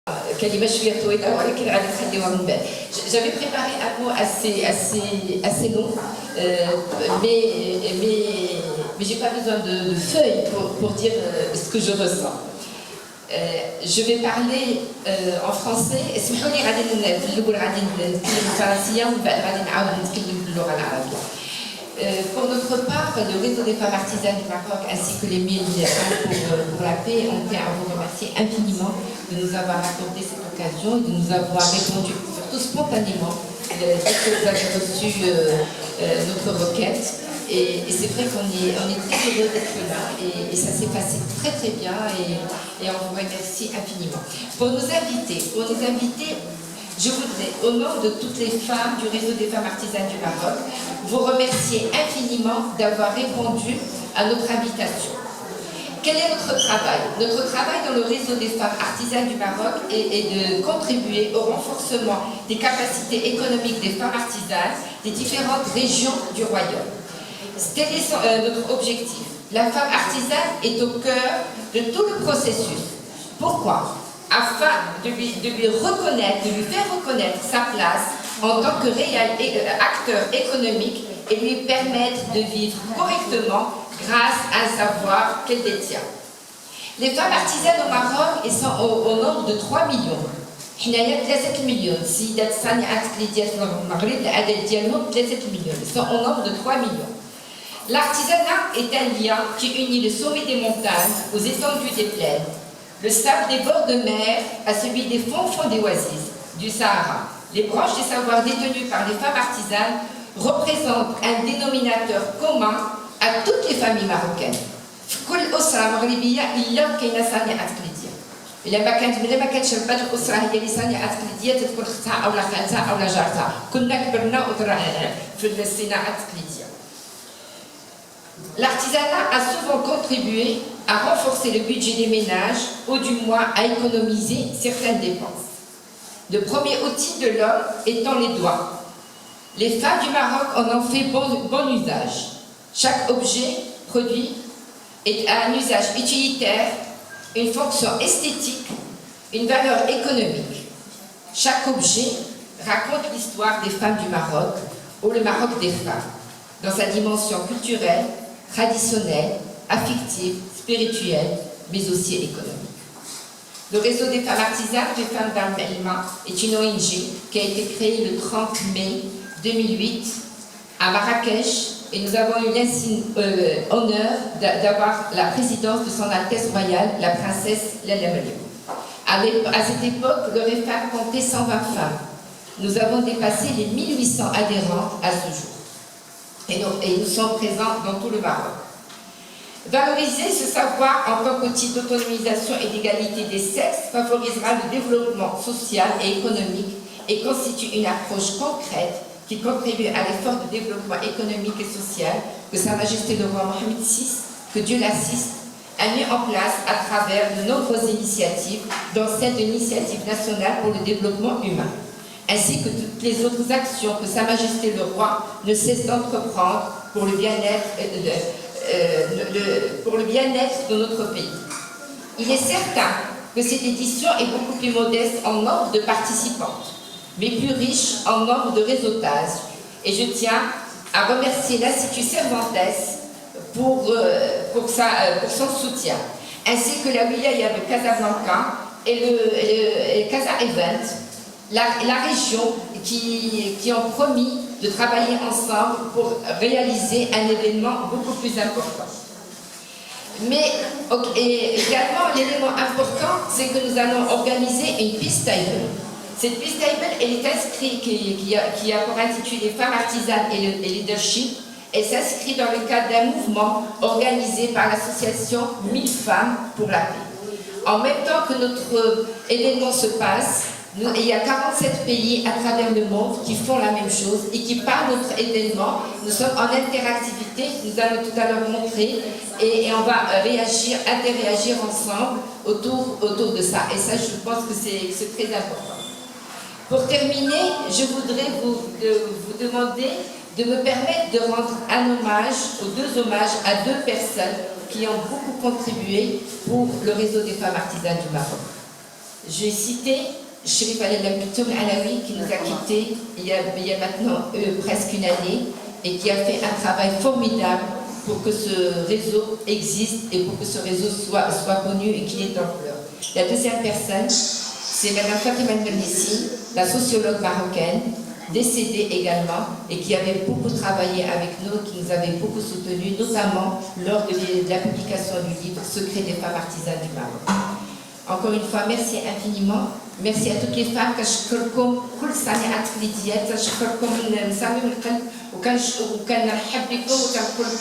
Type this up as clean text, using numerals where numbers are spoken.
J'avais préparé un mot assez long, mais j'ai pas besoin de feuilles pour dire ce que je ressens. Je vais parler en français. Pour notre part, le réseau des femmes artisanes du Maroc ainsi que les militants pour la paix, on tient à vous remercier infiniment de nous avoir accordé cette occasion et de nous avoir répondu, surtout spontanément, dès que vous avez reçu notre requête. Et c'est vrai qu'on est très heureux d'être là et ça s'est passé très très bien et on vous remercie infiniment. Pour nos invités, je voudrais, au nom de toutes les femmes du réseau des femmes artisanes du Maroc, vous remercier infiniment d'avoir répondu à notre invitation. Quel est notre travail? Notre travail dans le réseau des femmes artisanes du Maroc est de contribuer au renforcement des capacités économiques des femmes artisanes des différentes régions du royaume. Tel est notre objectif. La femme artisane est au cœur de tout le processus. Pourquoi? Afin de lui reconnaître, de lui faire reconnaître sa place en tant que réel acteur économique et lui permettre de vivre correctement grâce à un savoir qu'elle détient. Les femmes artisanes au Maroc sont au nombre de 3 millions. Ils sont au nombre de 3 millions. L'artisanat est un lien qui unit le sommet des montagnes aux étendues des plaines, le sable des bords de mer à celui des fonds des oasis du Sahara. Les branches des savoirs détenues par les femmes artisanes représentent un dénominateur commun à toutes les familles marocaines. L'artisanat a souvent contribué à renforcer le budget des ménages, ou du moins à économiser certaines dépenses. Le premier outil de l'homme étant les doigts. Les femmes du Maroc en ont fait bon usage. Chaque objet produit a un usage utilitaire, une fonction esthétique, une valeur économique. Chaque objet raconte l'histoire des femmes du Maroc, ou le Maroc des femmes, dans sa dimension culturelle, traditionnelle, affective, spirituelle, mais aussi économique. Le réseau des femmes artisanes des femmes d'Al-Melma est une ONG qui a été créée le 30 mai 2008 à Marrakech et nous avons eu l'honneur d'avoir la présidence de son Altesse Royale, la princesse Lalla Meriem. À cette époque, le REFAM comptait 120 femmes. Nous avons dépassé les 1800 adhérents à ce jour. Et nous sommes présents dans tout le Maroc. Valoriser ce savoir en tant qu'outil d'autonomisation et d'égalité des sexes favorisera le développement social et économique et constitue une approche concrète qui contribue à l'effort de développement économique et social que Sa Majesté le roi Mohammed VI, que Dieu l'assiste, a mis en place à travers de nombreuses initiatives, dont celle de l'Initiative nationale pour le développement humain, ainsi que toutes les autres actions que Sa Majesté le Roi ne cesse d'entreprendre pour le bien-être de notre pays. Il est certain que cette édition est beaucoup plus modeste en nombre de participantes, mais plus riche en nombre de réseautages. Et je tiens à remercier l'Institut Cervantes pour son soutien, ainsi que la Wilaya de Casablanca et le Casa Event, la région qui ont promis de travailler ensemble pour réaliser un événement beaucoup plus important. Mais également, l'élément important, c'est que nous allons organiser une peace table. Cette peace table, elle est inscrite, qui a pour intitulé Femmes artisanes et leadership. Elle s'inscrit dans le cadre d'un mouvement organisé par l'association 1000 femmes pour la paix. En même temps que notre événement se passe, il y a 47 pays à travers le monde qui font la même chose et qui, par notre événement, nous sommes en interactivité, nous allons tout à l'heure montrer, et on va interréagir ensemble autour de ça. Et ça, je pense que c'est très important. Pour terminer, je voudrais vous demander de me permettre de rendre un hommage, ou 2 hommages à 2 personnes qui ont beaucoup contribué pour le réseau des femmes artisanes du Maroc. Je vais citer Chérif Al-Maktoum Alaoui qui nous a quittés il y a maintenant presque une année et qui a fait un travail formidable pour que ce réseau existe et pour que ce réseau soit connu et qu'il ait d'ampleur. La deuxième personne, c'est Madame Fatima Mernissi, la sociologue marocaine, décédée également et qui avait beaucoup travaillé avec nous, qui nous avait beaucoup soutenus, notamment lors de la publication du livre Secret des femmes artisanes du Maroc. Encore une fois, merci infiniment. Merci à toutes les femmes. كنشكركم كل صانعات في اليديات، كنشكركم من صميم القلب وكنرحب بكم وكنقول لكم